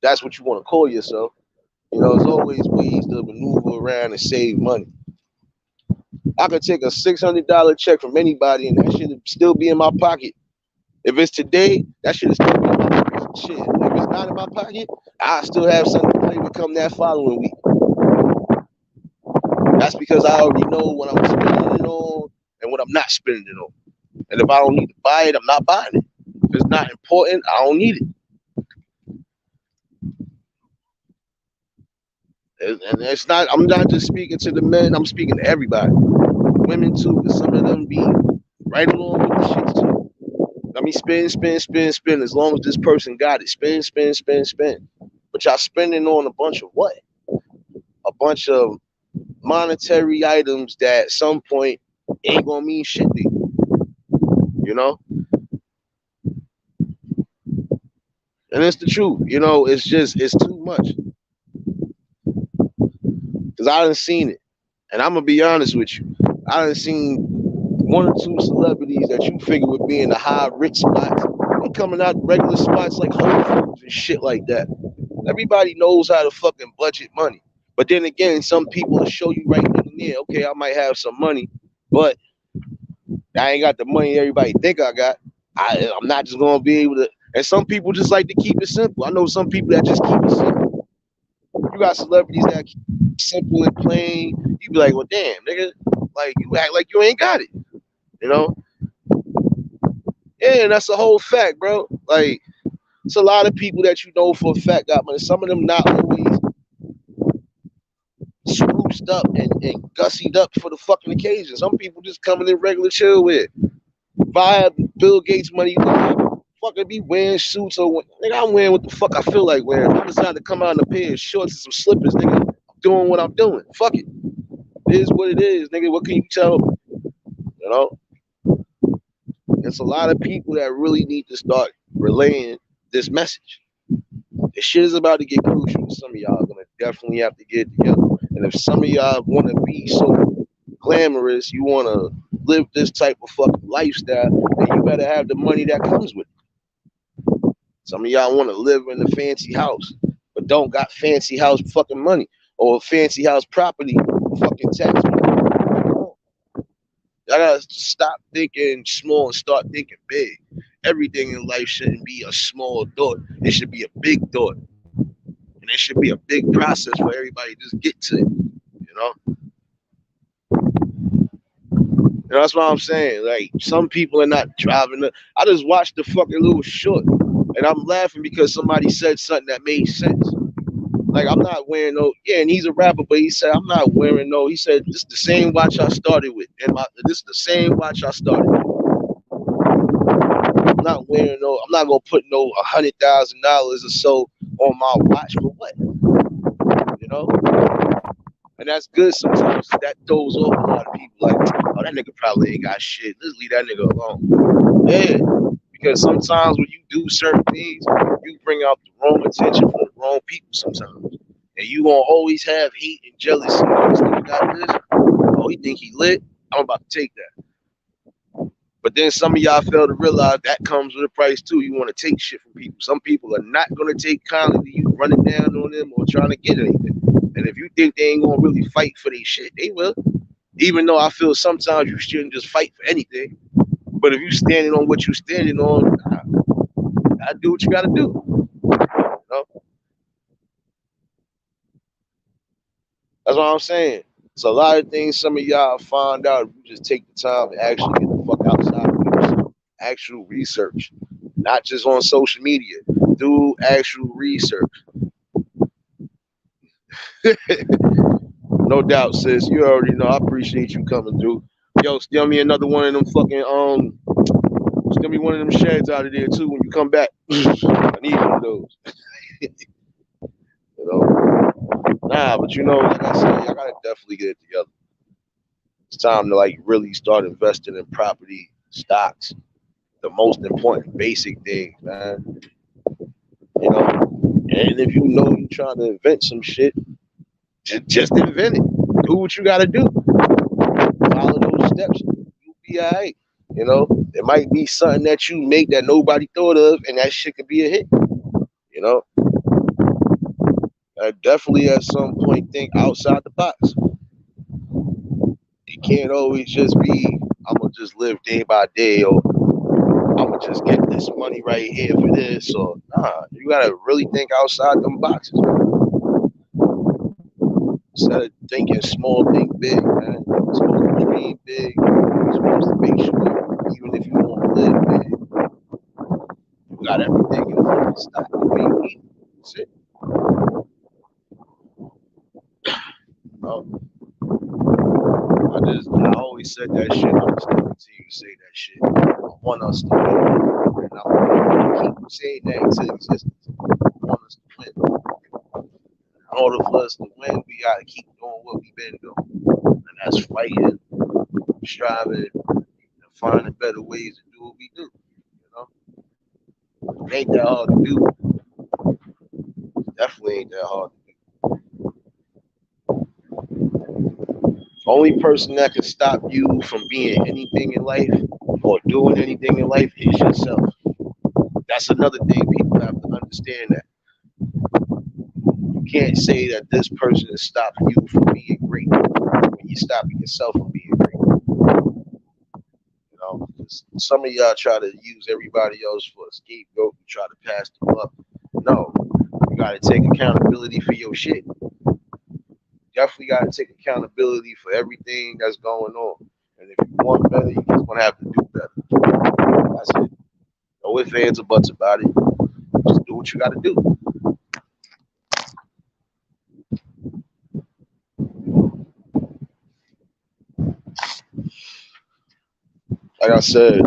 That's what you want to call yourself. You know, there's always ways to maneuver around and save money. I could take a $600 check from anybody and that should still be in my pocket. If it's today, that should still be in my pocket. Shit, if it's not in my pocket, I still have something to play with come that following week. That's because I already know what I'm spending it on and what I'm not spending it on. And if I don't need to buy it, I'm not buying it. If it's not important, I don't need it. And it's not. I'm not just speaking to the men. I'm speaking to everybody, women too, because some of them be right along with the shit too. I mean, spend, spend, spend, spend. As long as this person got it, spend, spend, spend, spend. But y'all spending on a bunch of what? A bunch of monetary items that at some point ain't gonna mean shit to you. You know, and it's the truth. You know, it's too much. Cause I done seen it, and I'm gonna be honest with you. I done seen 1 or 2 celebrities that you figure would be in the high rich spots. They coming out regular spots like Whole Foods and shit like that. Everybody knows how to fucking budget money. But then again, some people will show you right then and there, okay, I might have some money, but I ain't got the money everybody think I got. I'm not just gonna be able to. And some people just like to keep it simple. I know some people that just keep it simple. You got celebrities that keep it simple and plain. You be like, well, damn, nigga, like you act like you ain't got it. You know? Yeah, and that's the whole fact, bro. Like, it's a lot of people that you know for a fact got money. Some of them not always spruced up and gussied up for the fucking occasion. Some people just coming in regular chill with. If I have Bill Gates money, you know, fucking be wearing suits or nigga, I'm wearing what the fuck I feel like wearing. If I decide to come out in a pair of shorts and some slippers, nigga, I'm doing what I'm doing. Fuck it. It is what it is, nigga. What can you tell me? You know? It's a lot of people that really need to start relaying this message. This shit is about to get crucial. Some of y'all are gonna definitely have to get together. And if some of y'all want to be so glamorous, you want to live this type of fucking lifestyle, then you better have the money that comes with it. Some of y'all want to live in a fancy house, but don't got fancy house fucking money or fancy house property fucking tax money. Y'all gotta stop thinking small and start thinking big. Everything in life shouldn't be a small thought. It should be a big thought. And it should be a big process for everybody to just get to it. You know? And that's what I'm saying. Like, some people are not driving. I just watched the fucking little short. And I'm laughing because somebody said something that made sense. Like, I'm not wearing no, yeah, and he's a rapper, but he said, I'm not wearing no, he said, this is the same watch I started with. And this is the same watch I started with. I'm not wearing no, I'm not going to put no $100,000 or so on my watch for what? You know? And that's good sometimes. That throws off a lot of people. Like, oh, that nigga probably ain't got shit. Let's leave that nigga alone. Yeah, because sometimes when you do certain things, you bring out the wrong attention from the wrong people sometimes. And you gonna always have hate and jealousy. This nigga got this. Oh, he think he lit. I'm about to take that. But then some of y'all fail to realize that comes with a price too. You want to take shit from people. Some people are not gonna take kindly to you running down on them or trying to get anything. And if you think they ain't gonna really fight for their shit, they will. Even though I feel sometimes you shouldn't just fight for anything. But if you standing on what you standing on, I do what you gotta do. You know? That's what I'm saying. So a lot of things some of y'all find out if you just take the time to actually get the fuck outside and do some actual research. Not just on social media. Do actual research. No doubt, sis. You already know. I appreciate you coming through. Yo, steal me another one of them fucking steal me one of them sheds out of there too when you come back. I need one of those. You know. Nah, but you know, like I said, y'all gotta definitely get it together. It's time to like really start investing in property, stocks, the most important basic things, man. You know, and if you know you're trying to invent some shit, just invent it. Do what you gotta do. Follow those steps. You'll be alright. You know, it might be something that you make that nobody thought of, and that shit could be a hit. You know, I definitely at some point think outside the box. It can't always just be I'm gonna just live day by day, or I'm gonna just get this money right here for this, or nah. You gotta really think outside them boxes. Instead of thinking small, think big, man. You're supposed to dream big. You're supposed to make sure, even if you want to live big, you got everything in order to stop the way you need. That's it. No, I always said that shit. I'm just gonna continue to say that shit. I want us to win, and I'm gonna keep saying that into existence. I want us to win. In order for us to win, we gotta keep doing what we've been doing, and that's fighting, striving, and finding better ways to do what we do. You know, it ain't that hard to do. Definitely ain't that hard to do. Only person that can stop you from being anything in life or doing anything in life is yourself. That's another thing people have to understand that. You can't say that this person is stopping you from being great when you're stopping yourself from being great. You know, some of y'all try to use everybody else for a scapegoat and try to pass them up. No, you got to take accountability for your shit. Definitely got to take accountability for everything that's going on. And if you want better, you're just gonna have to do better. That's it. No ifs, ands, or buts about it. Just do what you got to do. Like I said,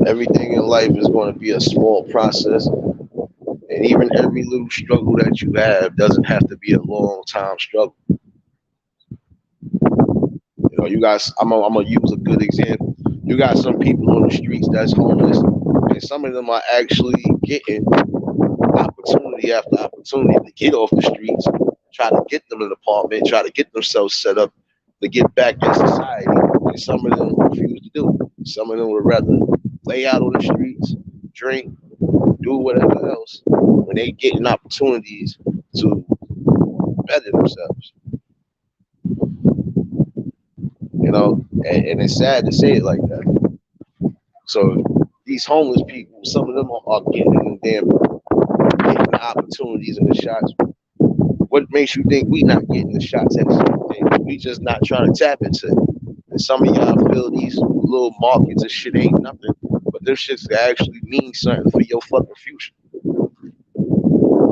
everything in life is going to be a small process, and even every little struggle that you have doesn't have to be a long time struggle. You know, you guys, I'm gonna use a good example. You got some people on the streets that's homeless, and some of them are actually getting opportunity after opportunity to get off the streets, try to get them an apartment, try to get themselves set up to get back in society. And some of them refuse to do it. Some of them would rather lay out on the streets, drink, do whatever else when they getting opportunities to better themselves. You know, and it's sad to say it like that. So these homeless people, some of them are getting them getting the opportunities and the shots. What makes you think we not getting the shots at the same thing? We just not trying to tap into it. And some of y'all feel these little markets and shit ain't nothing, but them shits that actually mean something for your fucking future.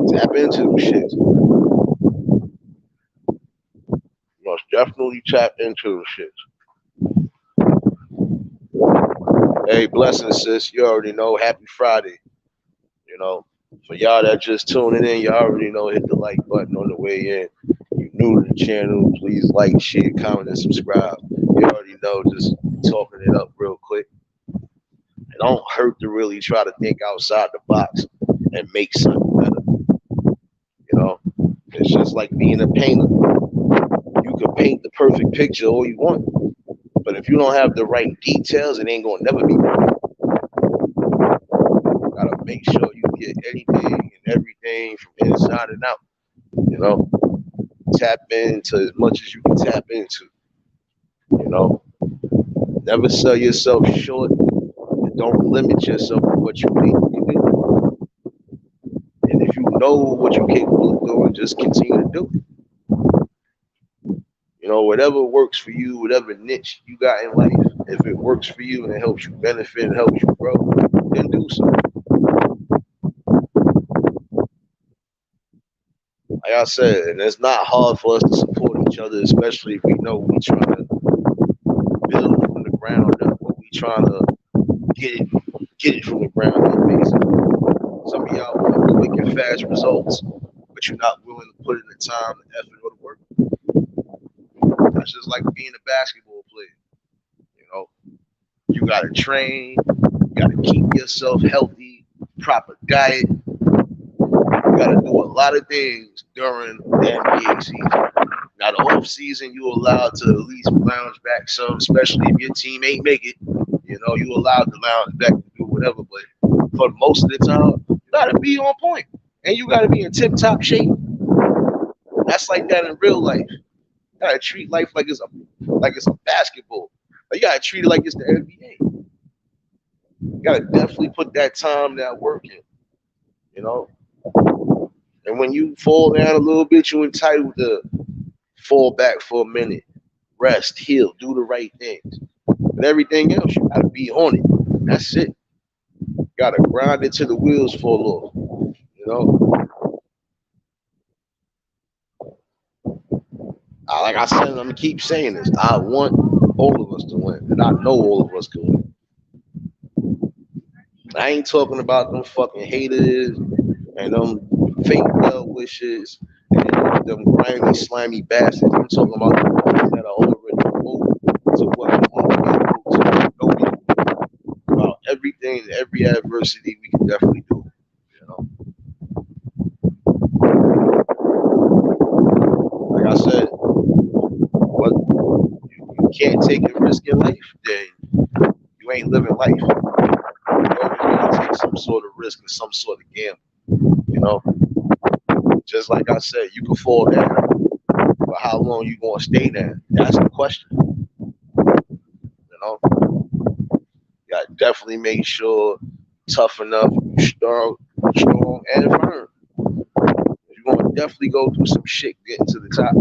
Tap into them shits. You must definitely tap into them shits. Hey, blessings, sis. You already know. Happy Friday. You know, for y'all that just tuning in, you already know. Hit the like button on the way in. You new to the channel, please like, share, comment, and subscribe. You already know, just talking it up real quick. It don't hurt to really try to think outside the box and make something better. You know, it's just like being a painter. You can paint the perfect picture all you want, but if you don't have the right details, it ain't gonna never be perfect. You gotta make sure you get anything and everything from inside and out. You know, tap into as much as you can tap into. You know, never sell yourself short. And don't limit yourself to what you think you can do. And if you know what you're capable of doing, just continue to do it. You know, whatever works for you, whatever niche you got in life, if it works for you and it helps you benefit and helps you grow, then do so. Like I said, and it's not hard for us to support each other, especially if we know we trying to build from the ground up, or we trying to get it from the ground up, basically. Some of y'all want quick and fast results, but you're not willing to put in the time, the effort, or the work. That's just like being a basketball player. You know, you gotta train, you gotta keep yourself healthy, proper diet. You gotta do a lot of things during the NBA season. Now the off season, you allowed to at least lounge back some, especially if your team ain't make it. You know, you allowed to lounge back to do whatever, but for most of the time, you gotta be on point and you gotta be in tip-top shape. That's like that in real life. You gotta treat life like it's a basketball. Like you gotta treat it like it's the NBA. You gotta definitely put that time, that work in. You know, and when you fall down a little bit, you're entitled to fall back for a minute, rest, heal, do the right things. But everything else, you gotta be on it. That's it. You gotta grind it till the wheels fall off. You know, like I said, I'm gonna keep saying this. I want all of us to win, and I know all of us can win. I ain't talking about them fucking haters and them fake well wishes and them grimy, slimy bastards. I'm talking about the ones that are already woke to what we want to be, to know about everything, every adversity we can definitely do. You know, like I said, what you can't take a risk in life, then you ain't living life. You always gotta take some sort of risk and some sort of gamble. You know, just like I said, you can fall down, but how long you gonna stay there? That's the question. You know, you gotta definitely make sure tough enough, strong and firm. You're gonna definitely go through some shit getting to the top.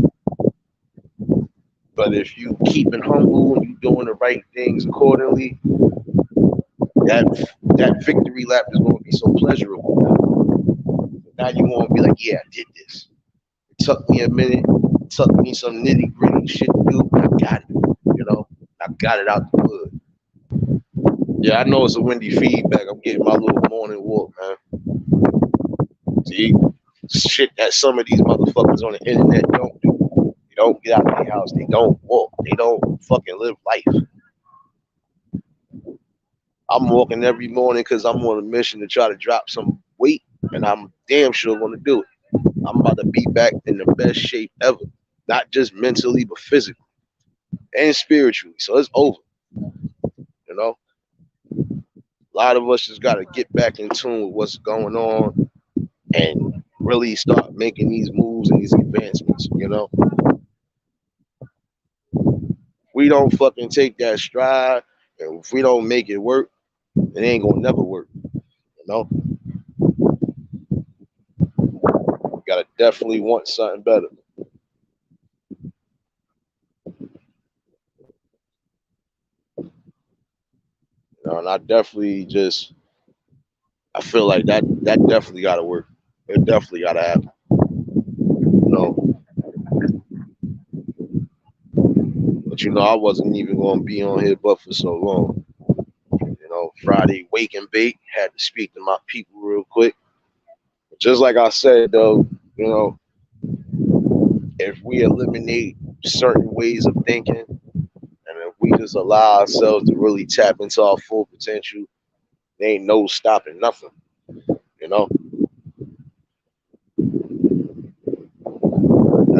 But if you keep it humble and you doing the right things accordingly, that victory lap is gonna be so pleasurable. Now you're gonna be like, yeah, I did this. It took me a minute, it took me some nitty gritty shit to do. I got it. You know, I got it out the hood. Yeah, I know it's a windy feedback. I'm getting my little morning walk, man. See, shit that some of these motherfuckers on the internet don't do. They don't get out of their house. They don't walk. They don't fucking live life. I'm walking every morning because I'm on a mission to try to drop some weight, and I'm damn sure going to do it. I'm about to be back in the best shape ever, not just mentally, but physically and spiritually. So it's over. You know, a lot of us just got to get back in tune with what's going on and really start making these moves and these advancements. You know, we don't fucking take that stride, and if we don't make it work, it ain't gonna never work. You know, you gotta definitely want something better. You know, and I definitely just I feel like that definitely gotta work. It definitely gotta happen. You know, but you know, I wasn't even gonna be on here but for so long. You know, Friday wake and bake, had to speak to my people real quick. Just like I said though, you know, if we eliminate certain ways of thinking, and if we just allow ourselves to really tap into our full potential, there ain't no stopping nothing. You know,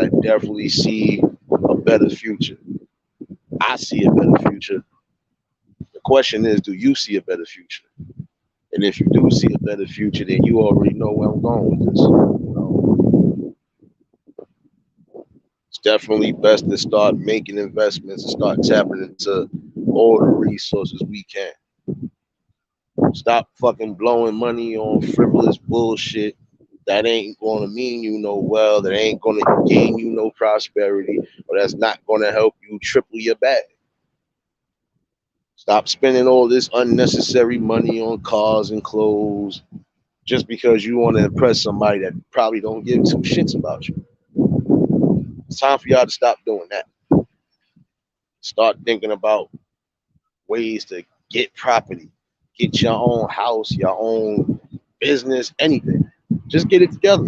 I definitely see a better future. I see a better future. The question is, do you see a better future? And if you do see a better future, then you already know where I'm going with this. You know, it's definitely best to start making investments and start tapping into all the resources we can. Stop fucking blowing money on frivolous bullshit that ain't gonna mean you no well, that ain't gonna gain you no prosperity, or that's not gonna help you triple your bag. Stop spending all this unnecessary money on cars and clothes just because you want to impress somebody that probably don't give two shits about you. It's time for y'all to stop doing that. Start thinking about ways to get property, get your own house, your own business, anything. Just get it together.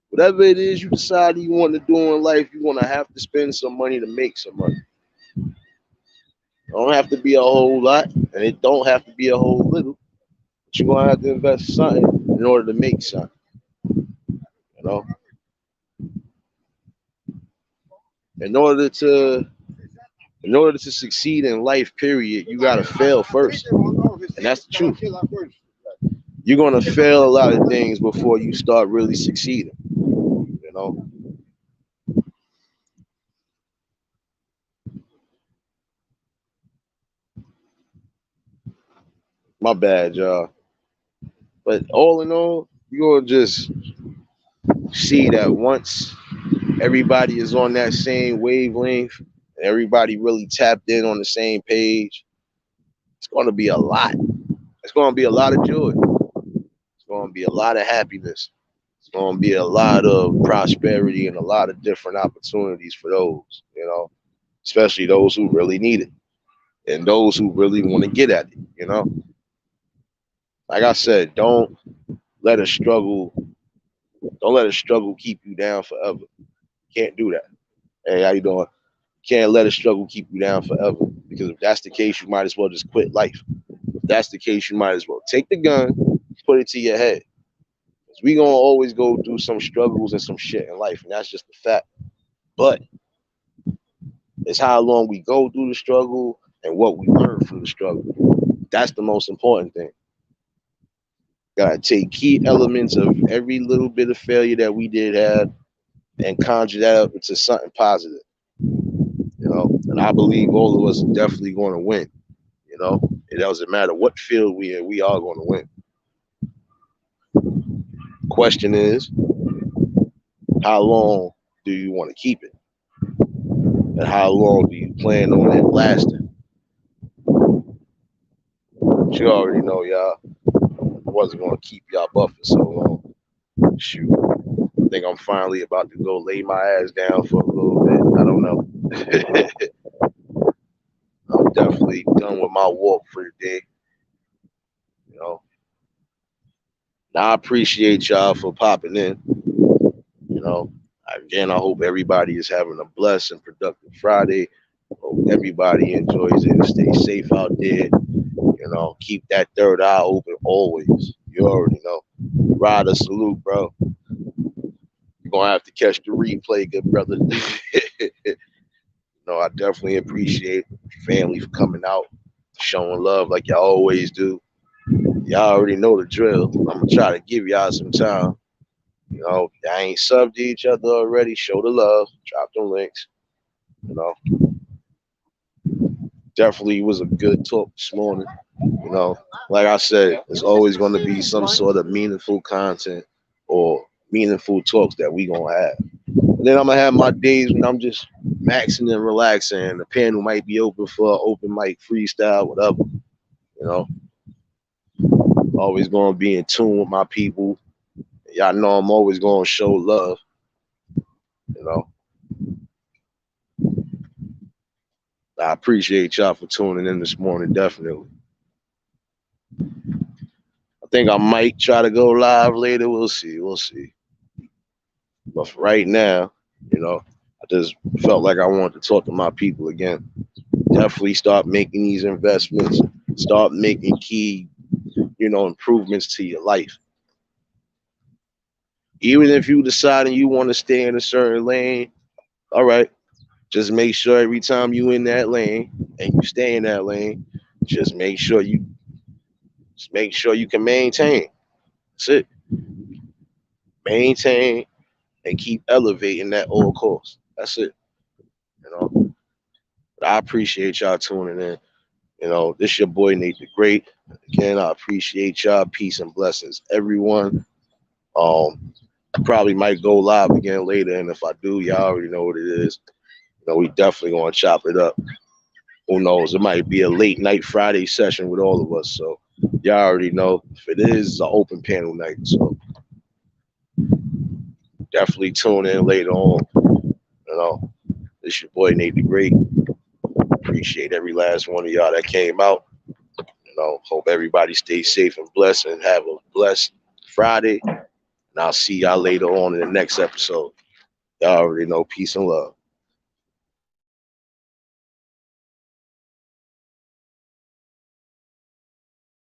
Whatever it is you decide you want to do in life, you're going to have to spend some money to make some money. It don't have to be a whole lot, and it don't have to be a whole little. But you're going to have to invest something in order to make something. You know, in order to in order to succeed in life, period, you gotta fail first, and that's the truth. You're gonna fail a lot of things before you start really succeeding. You know, my bad, y'all. But all in all, you're gonna just see that once everybody is on that same wavelength and everybody really tapped in on the same page, it's gonna be a lot. It's gonna be a lot of joy. It's gonna be a lot of happiness. It's gonna be a lot of prosperity and a lot of different opportunities for those, especially those who really need it and those who really want to get at it. Like I said, let a struggle, don't let a struggle keep you down forever. Can't do that. Hey, how you doing? Can't let a struggle keep you down forever. Because if that's the case, you might as well just quit life. If that's the case, you might as well take the gun, put it to your head. Because we gonna always go through some struggles and some shit in life, and that's just the fact. But it's how long we go through the struggle and what we learn from the struggle. That's the most important thing. Gotta take key elements of every little bit of failure that we did have and conjure that up into something positive. And I believe all of us are definitely going to win. It doesn't matter what field we in, we are going to win. Question is, how long do you want to keep it? And how long do you plan on it lasting? But you already know, y'all. I wasn't going to keep y'all buff for so long. Shoot. I think I'm finally about to go lay my ass down for a little bit. I don't know. I'm definitely done with my walk for the day. You know, I appreciate y'all for popping in. Again, I hope everybody is having a blessed and productive Friday. Hope everybody enjoys it and stay safe out there. Keep that third eye open always. You already know. Ryder, salute, bro. You're gonna have to catch the replay, good brother. I definitely appreciate family for coming out, showing love like y'all always do. Y'all already know the drill. I'm gonna try to give y'all some time. Y'all ain't subbed to each other already. Show the love. Drop them links. You know, definitely was a good talk this morning. Like I said, there's always going to be some sort of meaningful content or meaningful talks that we gonna have. And then I'm gonna have my days when I'm just maxing and relaxing. The panel might be open for open mic freestyle, whatever. You know, always gonna be in tune with my people. Y'all know I'm always gonna show love. You know, I appreciate y'all for tuning in this morning. Definitely. I think I might try to go live later. We'll see. But for right now, You know, I just felt like I wanted to talk to my people again. Definitely start making these investments. Start making key, improvements to your life. Even if you decide and you want to stay in a certain lane, all right, just make sure every time you in that lane and you stay in that lane, just make sure you can maintain. That's it. Maintain and keep elevating that old course. That's it. You know. But I appreciate y'all tuning in. This your boy Nate the Great. Again, I appreciate y'all. Peace and blessings, everyone. I probably might go live again later, and if I do, y'all already know what it is. We definitely gonna chop it up. Who knows? It might be a late night Friday session with all of us. So y'all already know. If it is, it's an open panel night. So definitely tune in later on. This your boy Nate the Great. Appreciate every last one of y'all that came out. Hope everybody stays safe and blessed and have a blessed Friday. And I'll see y'all later on in the next episode. Y'all already know. Peace and love.